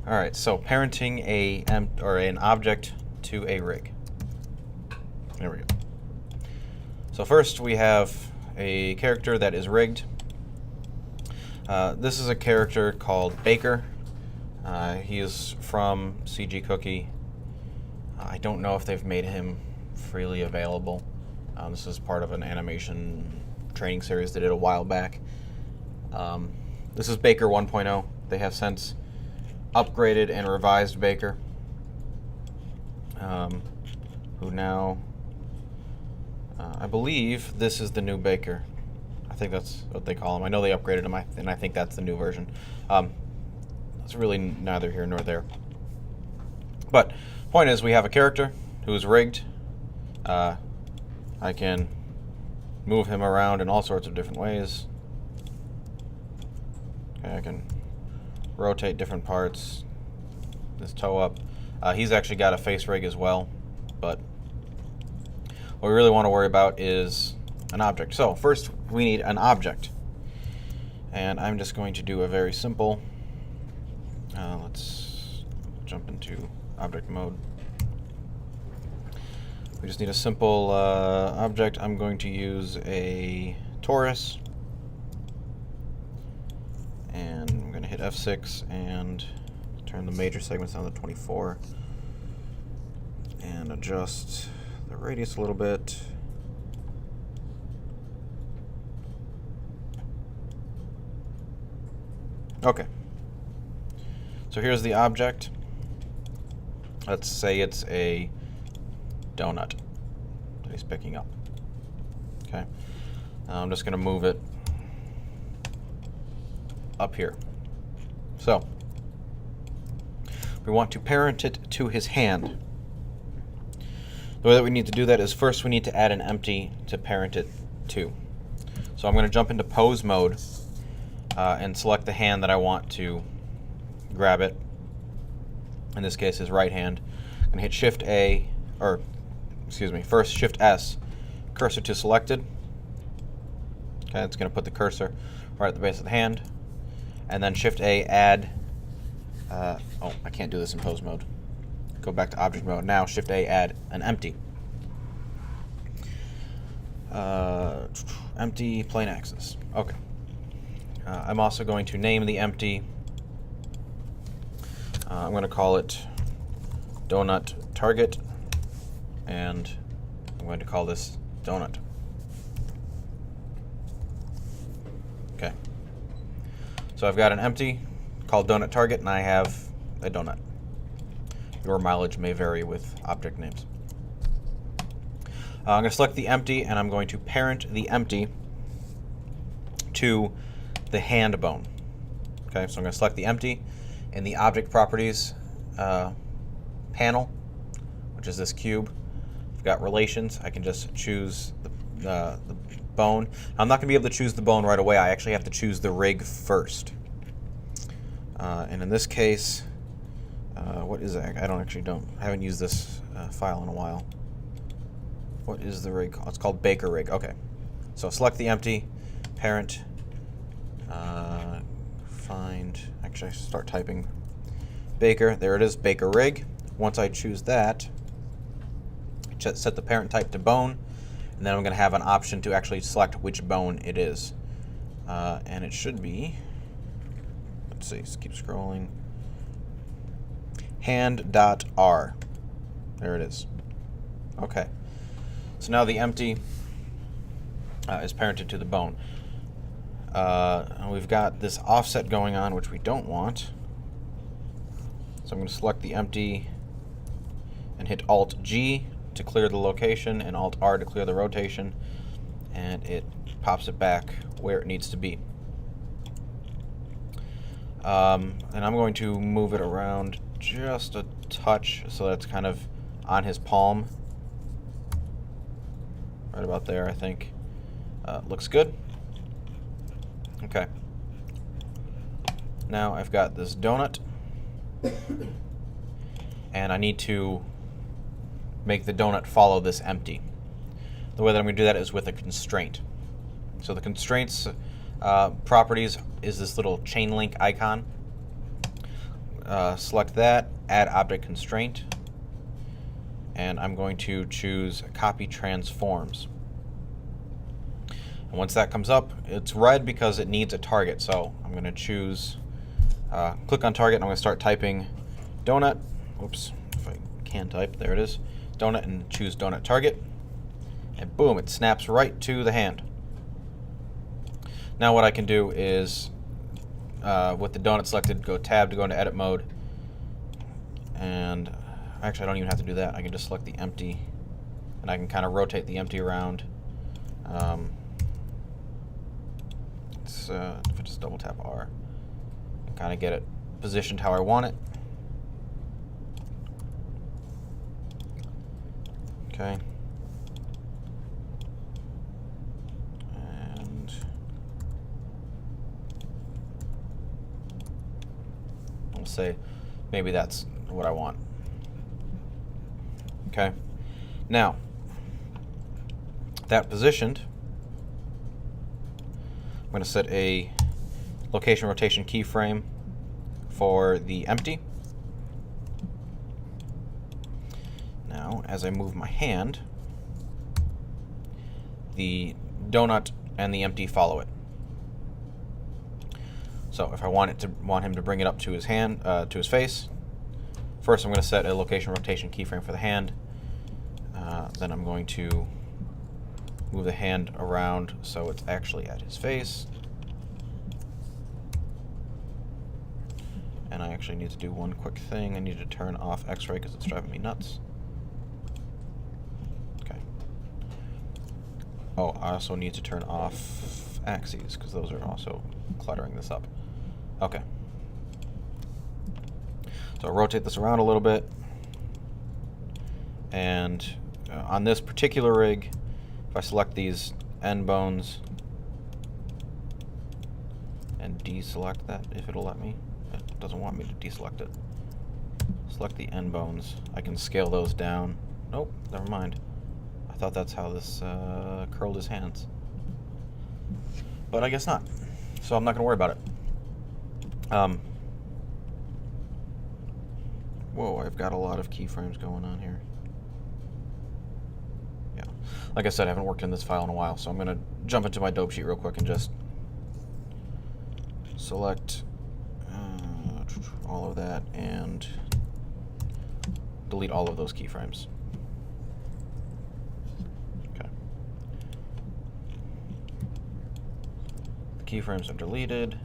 All right, so parenting an object to a rig. There we go. So first we have a character that is rigged. This is a character called Baker. He is from CG Cookie. I don't know if they've made him freely available. This is part of an animation training series they did a while back. This is Baker 1.0. They have since upgraded and revised Baker, who now, I believe this is the new Baker. I think that's what they call him. I know they upgraded him, and I think that's the new version. It's really neither here nor there. But point is, we have a character who is rigged. I can move him around in all sorts of different ways. Okay, I can rotate different parts. This toe up. He's actually got a face rig as well, but what we really want to worry about is an object. So first we need an object, and I'm just going to do a very simple, let's jump into object mode. We just need a simple object. I'm going to use a torus, and I'm going to hit F6 and turn the major segments down to 24 and adjust the radius a little bit. Okay, so here's the object. Let's say it's a donut that he's picking up. Okay, I'm just going to move it up here. So we want to parent it to his hand. The way that we need to do that is first we need to add an empty to parent it to. So I'm going to jump into pose mode and select the hand that I want to grab it. In this case, his right hand. I'm going to hit Shift A, or excuse me, first Shift S, cursor to selected. Okay, it's going to put the cursor right at the base of the hand. And then Shift A, add, oh, I can't do this in pose mode. Go back to object mode. Now Shift A, add an empty. Empty plane axis. Okay. I'm also going to name the empty. I'm going to call it donut target, and I'm going to call this donut. Okay. So I've got an empty called donut target, and I have a donut. Your mileage may vary with object names. I'm going to select the empty, and I'm going to parent the empty to the hand bone. Okay, so I'm going to select the empty in the object properties panel, which is this cube. I've got relations. I can just choose the bone. I'm not going to be able to choose the bone right away. I actually have to choose the rig first. And in this case, what is that? I haven't used this file in a while. What is the rig called? It's called Baker rig. Okay. So select the empty, parent, actually I should start typing Baker. There it is, Baker rig. Once I choose that, set the parent type to bone, and then I'm going to have an option to actually select which bone it is. And it should be, let's see, just keep scrolling, hand.r. There it is. Okay. So now the empty is parented to the bone. And we've got this offset going on, which we don't want. So I'm going to select the empty and hit Alt-G to clear the location and Alt-R to clear the rotation, and it pops it back where it needs to be. And I'm going to move it around just a touch so that's kind of on his palm. Right about there, I think. Looks good. Okay. Now I've got this donut, and I need to make the donut follow this empty. The way that I'm going to do that is with a constraint. So the constraints properties is this little chain link icon. select that, add object constraint, and I'm going to choose copy transforms. And once that comes up, it's red because it needs a target. So I'm going to choose, click on target, and I'm going to start typing donut. Oops, if I can type, there it is. Donut, and choose donut target. And boom, it snaps right to the hand. Now what I can do is, with the donut selected, go tab to go into edit mode. And actually, I don't even have to do that. I can just select the empty, and I can kind of rotate the empty around. If I just double tap R, and kind of get it positioned how I want it. Okay. And I'll say maybe that's what I want. Okay. Now, that positioned, I'm going to set a location rotation keyframe for the empty. Now, as I move my hand, the donut and the empty follow it. So if I want him to bring it up to his hand, to his face, first I'm going to set a location rotation keyframe for the hand. Then I'm going to move the hand around so it's actually at his face. And I actually need to do one quick thing. I need to turn off X-ray because it's driving me nuts. Okay. Oh, I also need to turn off axes because those are also cluttering this up. Okay. So I'll rotate this around a little bit. And on this particular rig, if I select these end bones and deselect that, if it'll let me. It doesn't want me to deselect it. Select the end bones. I can scale those down. Nope, never mind. I thought that's how this curled his hands. But I guess not. So I'm not going to worry about it. Whoa, I've got a lot of keyframes going on here. Yeah. Like I said, I haven't worked in this file in a while, so I'm going to jump into my dope sheet real quick and just select all of that and delete all of those keyframes. Okay. The keyframes are deleted.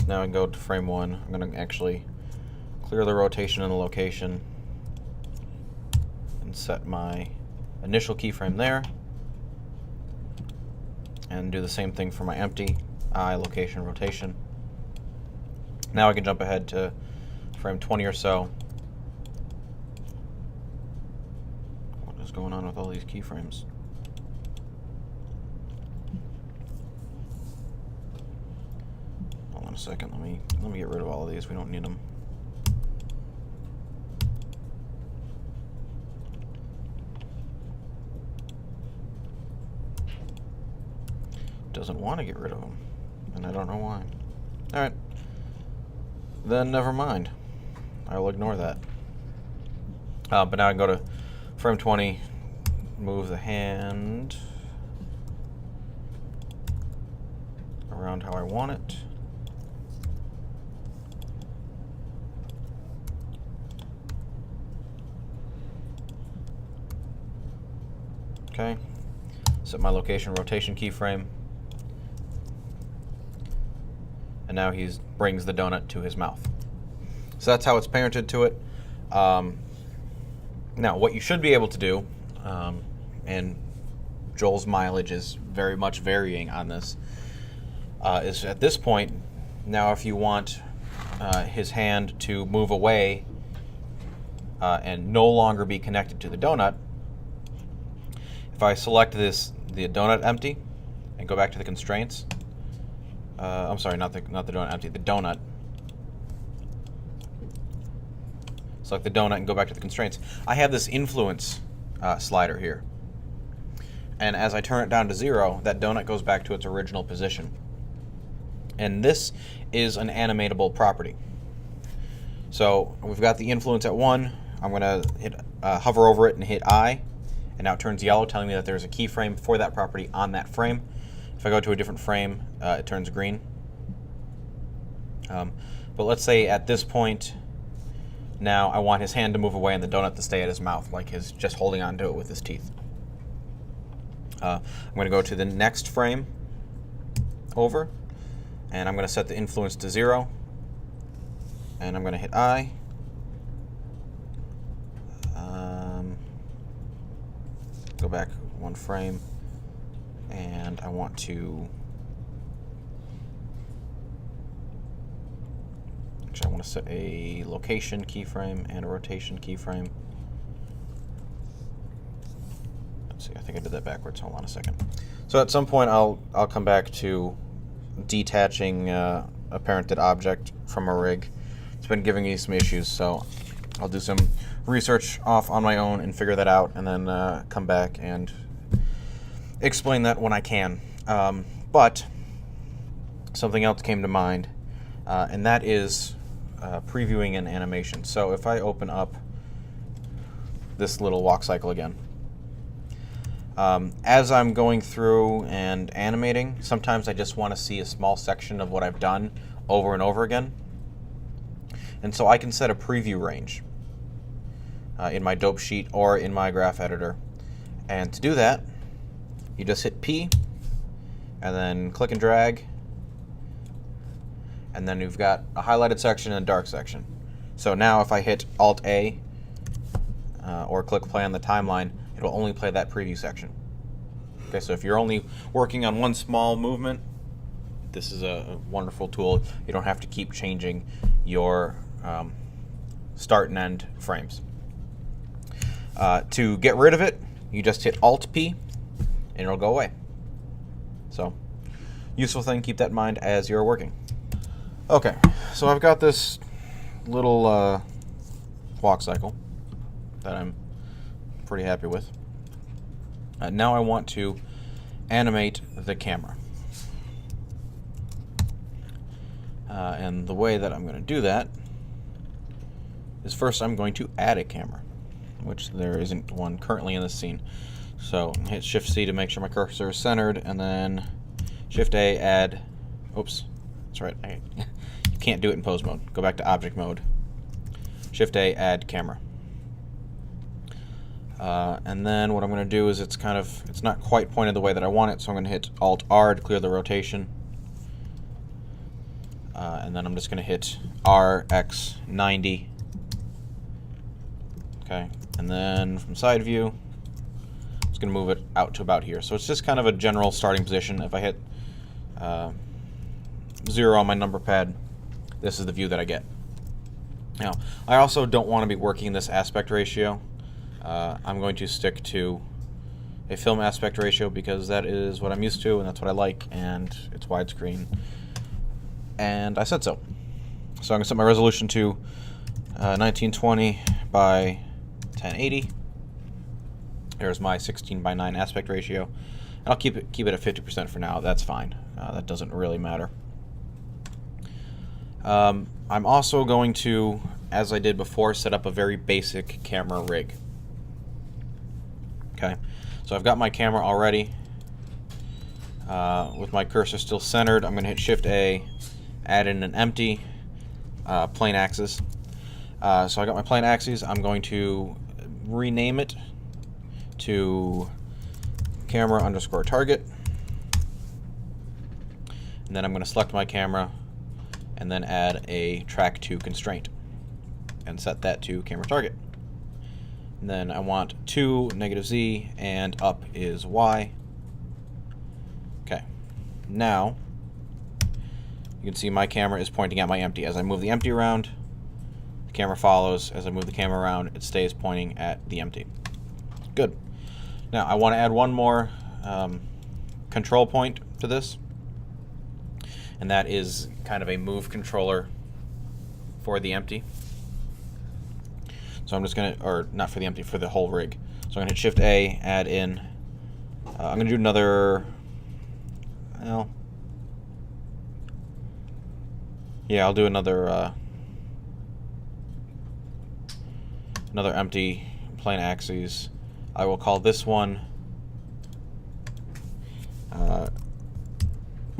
Now I can go to frame 1. I'm going to actually clear the rotation and the location and set my initial keyframe there. And do the same thing for my empty eye, location, rotation. Now I can jump ahead to frame 20 or so. What is going on with all these keyframes? Hold on a second. Let me get rid of all of these. We don't need them. Doesn't want to get rid of them, and I don't know why. All right. Then never mind. I will ignore that. But now I can go to frame 20, move the hand around how I want it. Okay. Set my location rotation keyframe. And now he brings the donut to his mouth. So that's how it's parented to it. Now, what you should be able to do, and Joel's mileage is very much varying on this, is at this point, now if you want his hand to move away and no longer be connected to the donut, if I select the donut empty and go back to the constraints, I'm sorry, not the donut empty, the donut. Select the donut and go back to the constraints. I have this influence slider here. And as I turn it down to 0, that donut goes back to its original position. And this is an animatable property. So we've got the influence at 1. I'm going to hit hover over it and hit I, and now it turns yellow, telling me that there's a keyframe for that property on that frame. If I go to a different frame, it turns green. But let's say at this point, now I want his hand to move away and the donut to stay at his mouth, like he's just holding on to it with his teeth. I'm going to go to the next frame over, and I'm going to set the influence to 0, and I'm going to hit I. Go back 1 frame, and I want to set a location keyframe and a rotation keyframe. Let's see, I think I did that backwards. Hold on a second. So at some point I'll come back to detaching a parented object from a rig. It's been giving me some issues, so I'll do some research off on my own and figure that out, and then come back and explain that when I can. But something else came to mind, and that is previewing an animation. So if I open up this little walk cycle again, as I'm going through and animating, sometimes I just want to see a small section of what I've done over and over again. And so I can set a preview range in my dope sheet or in my graph editor. And to do that, you just hit P and then click and drag, and then you've got a highlighted section and a dark section. So now if I hit Alt A or click play on the timeline, it will only play that preview section. Okay, so if you're only working on one small movement, this is a wonderful tool. You don't have to keep changing your start and end frames. To get rid of it, you just hit Alt P and it'll go away. So, useful thing, keep that in mind as you're working. Okay, so I've got this little walk cycle that I'm pretty happy with. Now I want to animate the camera. And the way that I'm going to do that is first I'm going to add a camera, which there isn't one currently in this scene. So hit Shift-C to make sure my cursor is centered, and then Shift-A, add, oops, that's right, you can't do it in pose mode. Go back to object mode, Shift-A, add camera. And then what I'm going to do is it's not quite pointed the way that I want it, so I'm going to hit Alt-R to clear the rotation. And then I'm just going to hit RX90. Okay, and then from side view, it's going to move it out to about here. So it's just kind of a general starting position. If I hit 0 on my number pad, this is the view that I get. Now, I also don't want to be working in this aspect ratio. I'm going to stick to a film aspect ratio because that is what I'm used to and that's what I like, and it's widescreen. And I said so. So I'm going to set my resolution to 1920 by 1080. There's my 16 by 9 aspect ratio. And I'll keep it at 50% for now. That's fine. That doesn't really matter. I'm also going to, as I did before, set up a very basic camera rig. Okay, so I've got my camera already. With my cursor still centered, I'm going to hit Shift-A, add in an empty plane axis. So I got my plane axis. I'm going to rename it to camera underscore target. And then I'm going to select my camera and then add a track to constraint and set that to camera target. And then I want to -Z and up is Y. Okay, now you can see my camera is pointing at my empty. As I move the empty around, the camera follows. As I move the camera around, it stays pointing at the empty. Good. Now I want to add one more control point to this, and that is kind of a move controller for the empty. So I'm just going to, or not for the empty, for the whole rig. So I'm going to hit Shift-A, add in, I'm going to do another, well, yeah, I'll do another another empty plain axes. I will call this one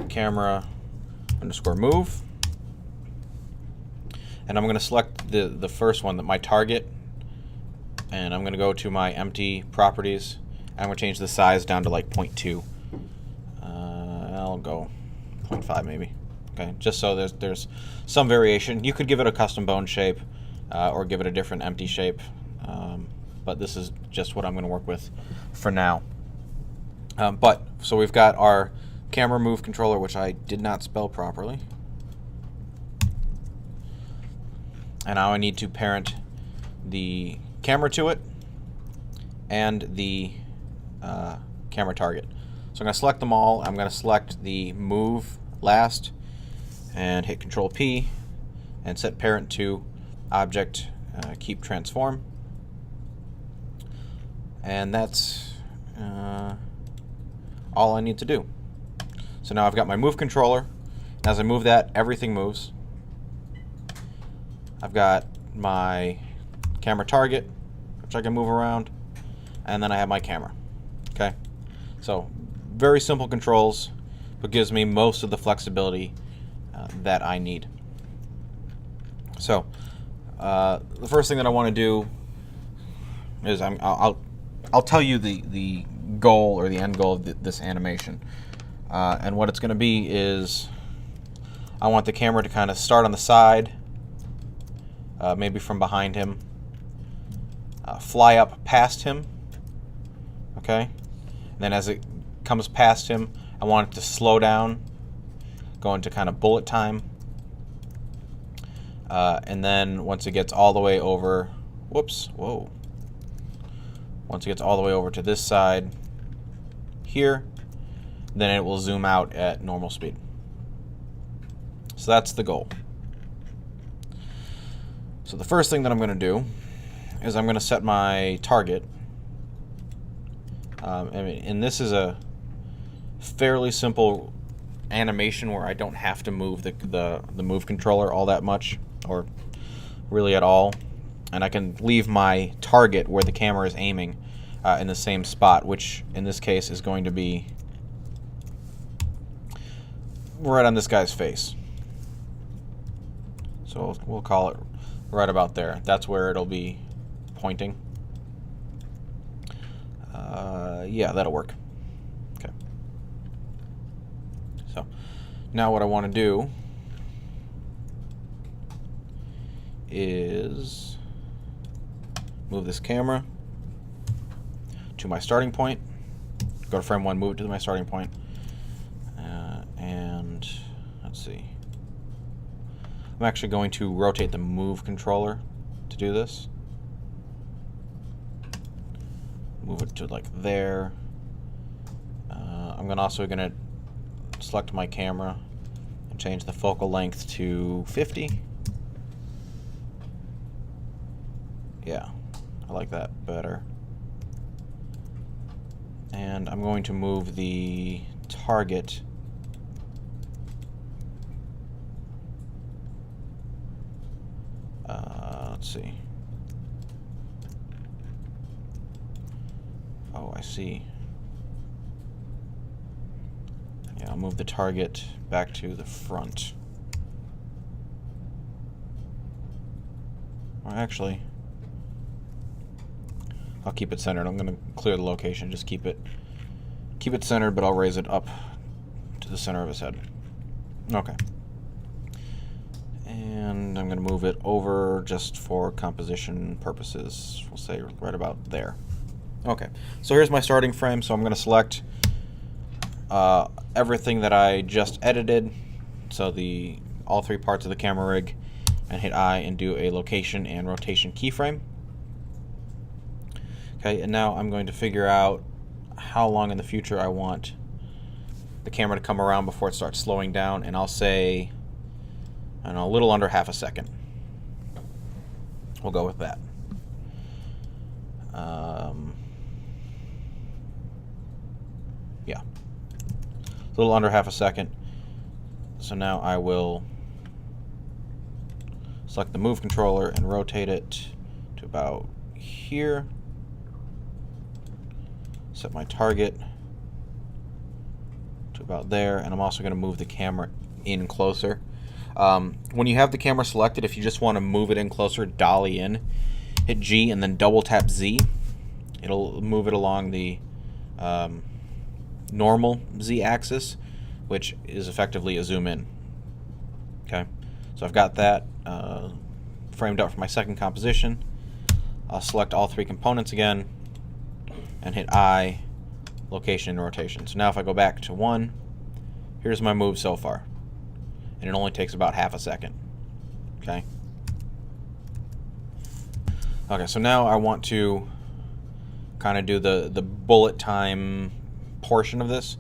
camera underscore move, and I'm going to select the first one, my target, and I'm going to go to my empty properties. I'm going to change the size down to like 0.2. I'll go 0.5 maybe. Okay, just so there's some variation. You could give it a custom bone shape or give it a different empty shape, but this is just what I'm going to work with for now. So we've got our camera move controller, which I did not spell properly. And now I need to parent the camera to it and the camera target. So I'm going to select them all. I'm going to select the move last and hit Control P and set parent to object keep transform. And that's all I need to do. So now I've got my move controller. As I move that, everything moves. I've got my camera target, which I can move around, and then I have my camera. Okay, so very simple controls, but gives me most of the flexibility that I need. So the first thing that I want to do is I'll tell you the goal or the end goal of this animation. And what it's going to be is I want the camera to kind of start on the side, maybe from behind him, fly up past him, okay? And then as it comes past him, I want it to slow down, go into kind of bullet time, and then once it gets all the way over, once it gets all the way over to this side here, then it will zoom out at normal speed. So that's the goal. So the first thing that I'm going to do is I'm going to set my target. And this is a fairly simple animation where I don't have to move the move controller all that much, or really at all. And I can leave my target where the camera is aiming in the same spot, which in this case is going to be right on this guy's face. So we'll call it right about there. That's where it'll be pointing. Yeah, that'll work. Okay. So now what I want to do is move this camera to my starting point. Go to frame 1, move it to my starting point. And let's see. I'm actually going to rotate the move controller to do this. Move it to like there. I'm also going to select my camera and change the focal length to 50. Yeah, I like that better. And I'm going to move the target let's see. Oh, I see. Yeah, I'll move the target back to the front. Or actually, I'll keep it centered. I'm going to clear the location. Just keep it centered, but I'll raise it up to the center of his head. Okay. And I'm going to move it over just for composition purposes. We'll say right about there. Okay. So here's my starting frame. So I'm going to select everything that I just edited. So all 3 parts of the camera rig, and hit I and do a location and rotation keyframe. Okay, and now I'm going to figure out how long in the future I want the camera to come around before it starts slowing down, and I'll say, I don't know, a little under half a second. We'll go with that. Yeah, a little under half a second. So now I will select the move controller and rotate it to about here. Set my target to about there, and I'm also going to move the camera in closer. When you have the camera selected, if you just want to move it in closer, dolly in, hit G and then double tap Z. It'll move it along the normal Z axis, which is effectively a zoom in. Okay, so I've got that framed up for my second composition. I'll select all three components again and hit I, location and rotation. So now if I go back to 1, here's my move so far. And it only takes about half a second. Okay. Okay, so now I want to kind of do the bullet time portion of this.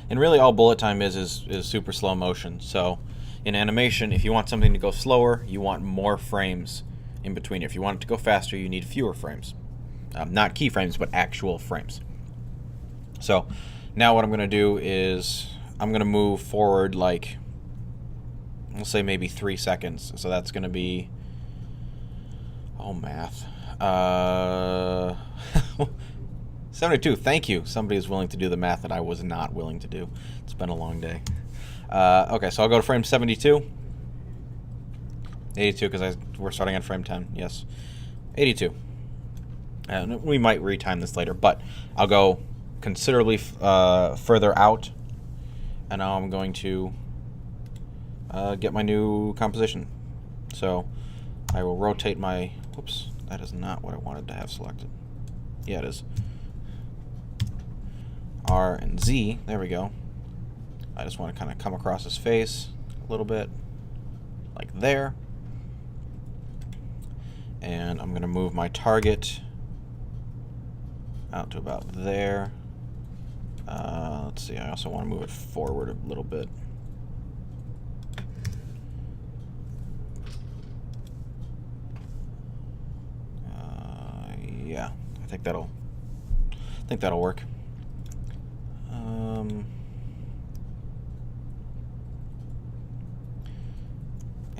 And really all bullet time is super slow motion. So in animation, if you want something to go slower, you want more frames in between. If you want it to go faster, you need fewer frames. Not keyframes, but actual frames. So now what I'm going to do is I'm going to move forward like, we'll say maybe 3 seconds. So that's going to be, oh, math. 72. Thank you. Somebody is willing to do the math that I was not willing to do. It's been a long day. Okay, so I'll go to frame 72. 82 because we're starting on frame 10. Yes. 82. We might retime this later, but I'll go considerably further out, and now I'm going to get my new composition. So I will rotate my, whoops, that is not what I wanted to have selected. Yeah, it is. R and Z, there we go. I just want to kind of come across his face a little bit, like there. And I'm going to move my target out to about there. Let's see, I also want to move it forward a little bit. Yeah, I think that'll work.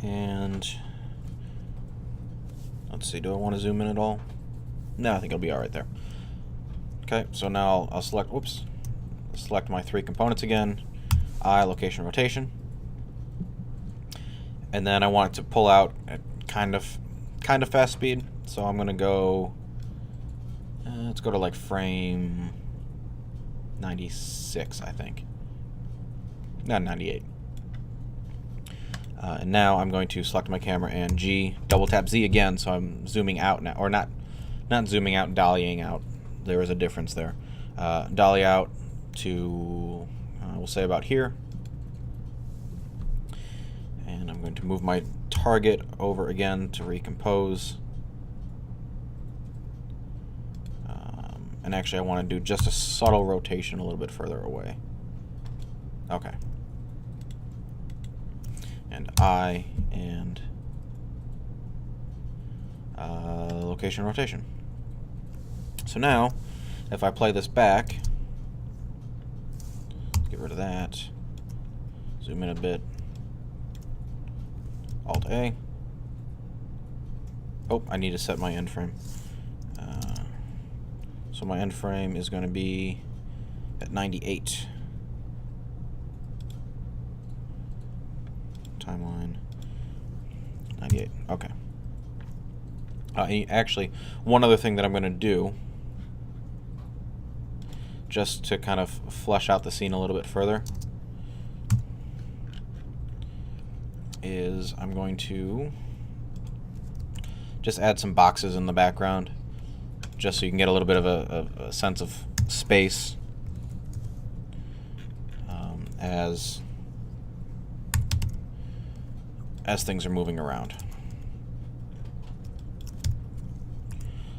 And let's see, do I want to zoom in at all? No, I think it'll be all right there. Okay, so now I'll select, whoops, select my 3 components again, I, location, rotation, and then I want it to pull out at kind of fast speed. So I'm gonna go, let's go to like frame 96, I think. Not 98. And now I'm going to select my camera and G, double tap Z again, so I'm zooming out now, or not zooming out, dollying out. There is a difference there. Dolly out to, we'll say about here. And I'm going to move my target over again to recompose. And actually I want to do just a subtle rotation a little bit further away. Okay. And I, and location rotation. So now, if I play this back, let's get rid of that, zoom in a bit, Alt A. Oh, I need to set my end frame. So my end frame is going to be at 98. Timeline 98. Okay. Actually, one other thing that I'm going to do, just to kind of flesh out the scene a little bit further, is I'm going to just add some boxes in the background, just so you can get a little bit of a sense of space as things are moving around.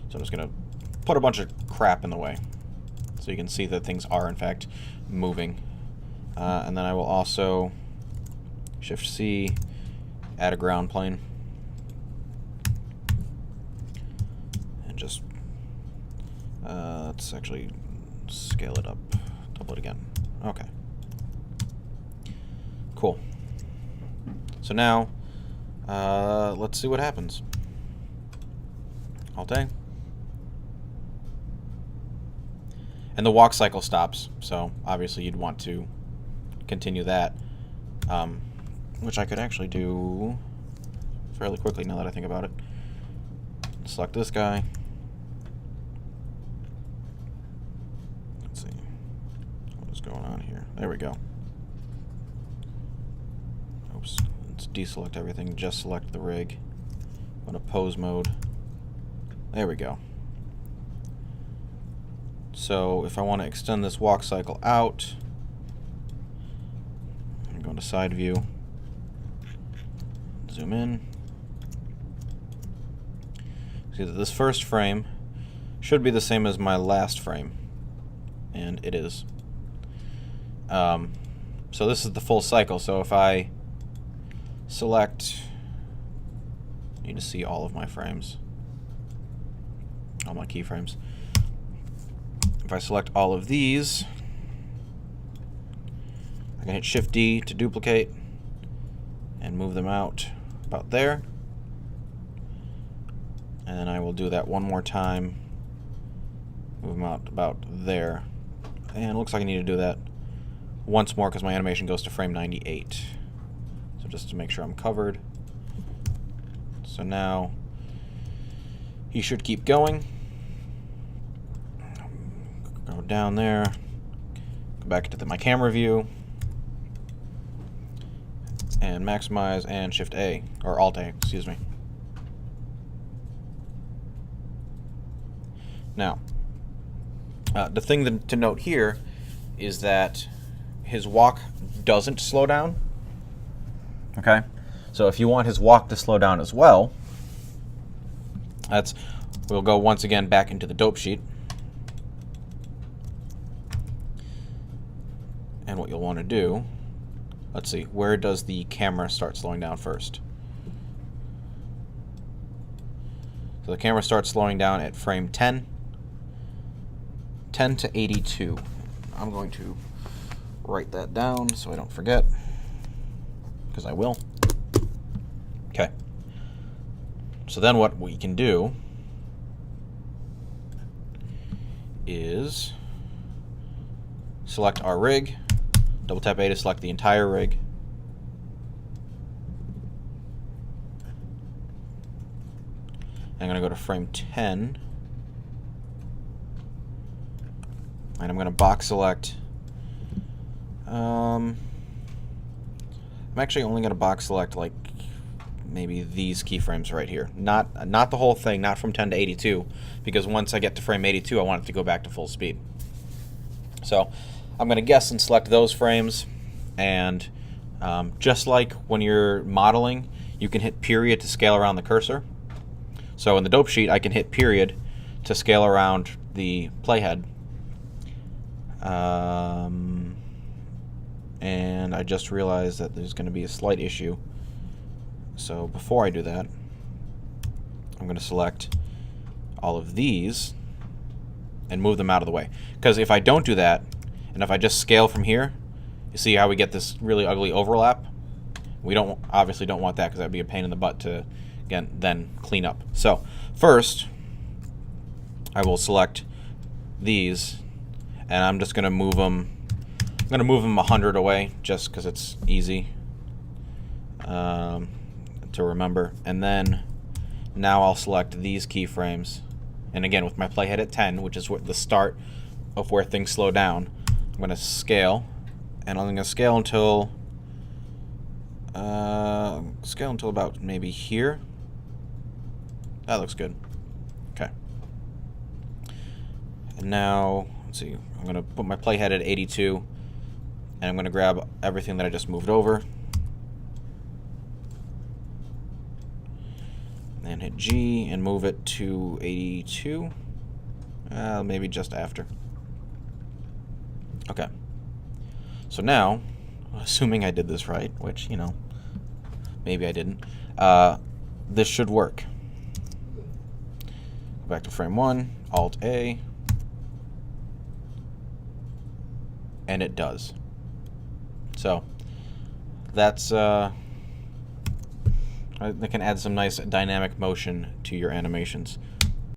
So I'm just going to put a bunch of crap in the way so you can see that things are in fact moving. And then I will also Shift C, add a ground plane, and just let's actually scale it up, double it again. Okay. Cool. So now, let's see what happens. Alt A, And the walk cycle stops, so obviously you'd want to continue that, which I could actually do fairly quickly now that I think about it. Select this guy. Let's see what is going on here. There we go. Oops. Let's deselect everything. Just select the rig. Go to pose mode. There we go. So if I want to extend this walk cycle out, I'm going to side view. Zoom in. See that this first frame should be the same as my last frame, and it is. So this is the full cycle. So if I select, I need to see all of my frames, all my keyframes. If I select all of these, I can hit Shift D to duplicate and move them out about there. And then I will do that one more time, move them out about there. And it looks like I need to do that once more because my animation goes to frame 98. So just to make sure I'm covered. So now he should keep going. Go down there, go back to my camera view, and maximize and Shift A, or Alt A, excuse me. Now, the thing to note here is that his walk doesn't slow down. Okay, so if you want his walk to slow down as well, we'll go once again back into the dope sheet. And what you'll want to do, let's see, where does the camera start slowing down first? So the camera starts slowing down at frame 10 to 82. I'm going to write that down so I don't forget, because I will. Okay. So then what we can do is select our rig, double tap A to select the entire rig. I'm going to go to frame 10. And I'm going to box select. I'm actually only going to box select like maybe these keyframes right here. Not the whole thing, not from 10 to 82, because once I get to frame 82, I want it to go back to full speed. So I'm going to guess and select those frames, and just like when you're modeling, you can hit period to scale around the cursor. So in the dope sheet, I can hit period to scale around the playhead. And I just realized that there's going to be a slight issue. So before I do that, I'm going to select all of these and move them out of the way. Because if I don't do that, and if I just scale from here, you see how we get this really ugly overlap? We obviously don't want that, because that would be a pain in the butt to, again, then clean up. So first, I will select these, and I'm just going to move them. I'm going to move them 100 away, just because it's easy to remember. And then now I'll select these keyframes, and again with my playhead at 10, which is the start of where things slow down. I'm going to scale, and I'm going to scale until about maybe here. That looks good. Okay. And now, let's see, I'm going to put my playhead at 82, and I'm going to grab everything that I just moved over, and hit G and move it to 82, maybe just after. Okay. So now, assuming I did this right, which, you know, maybe I didn't, this should work. Go back to frame 1, Alt A, and it does. So that's that can add some nice dynamic motion to your animations.